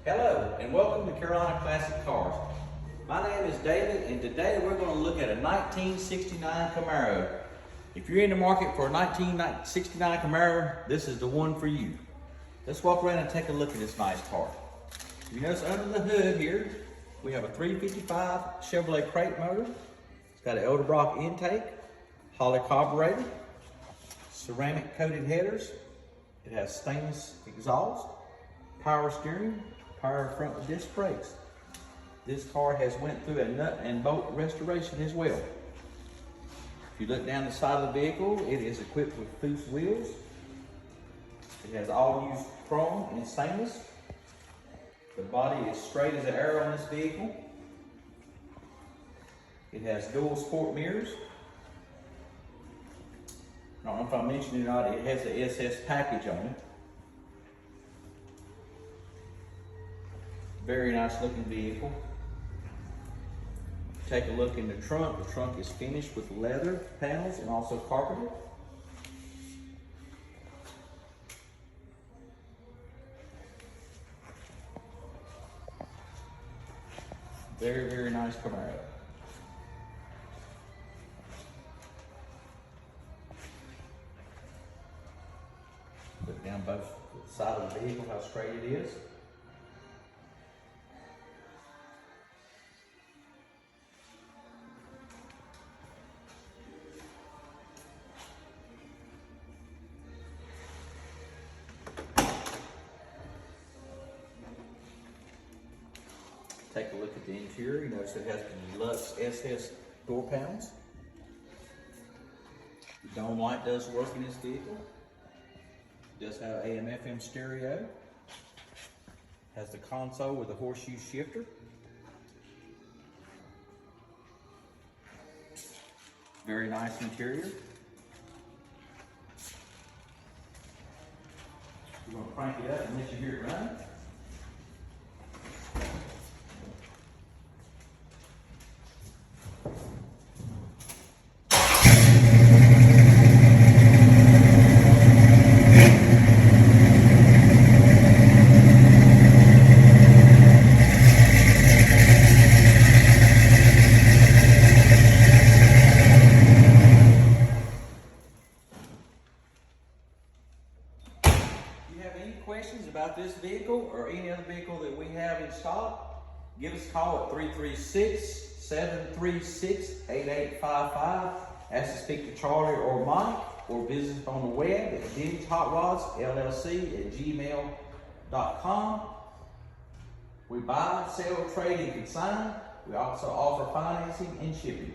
Hello and welcome to Carolina Classic Cars. My name is David and today we're going to look at a 1969 Camaro. If you're in the market for a 1969 Camaro, this is the one for you. Let's walk around and take a look at this nice car. You notice under the hood here, we have a 355 Chevrolet crate motor. It's got an Edelbrock intake, Holley carburetor, ceramic coated headers. It has stainless exhaust, power steering, power front disc brakes. This car has went through a nut and bolt restoration as well. If you look down the side of the vehicle, it is equipped with Foose wheels. It has all used chrome and stainless. The body is straight as an arrow on this vehicle. It has dual sport mirrors. I don't know if I mentioned it or not, it has the SS package on it. Very nice looking vehicle. Take a look in the trunk. The trunk is finished with leather panels and also carpeted. Very, very nice Camaro. Look down both sides of the vehicle, how straight it is. Take a look at the interior. You notice it has the Lux SS door panels. The dome light does work in this vehicle. It does have AM/FM stereo. Has the console with a horseshoe shifter. Very nice interior. We're going to crank it up and let you hear it run. If you have any questions about this vehicle or any other vehicle that we have in stock, give us a call at 336-736-8855. Ask to speak to Charlie or Mike, or visit us on the web at dennishotrodsllc@gmail.com. We buy, sell, trade, and consign. We also offer financing and shipping.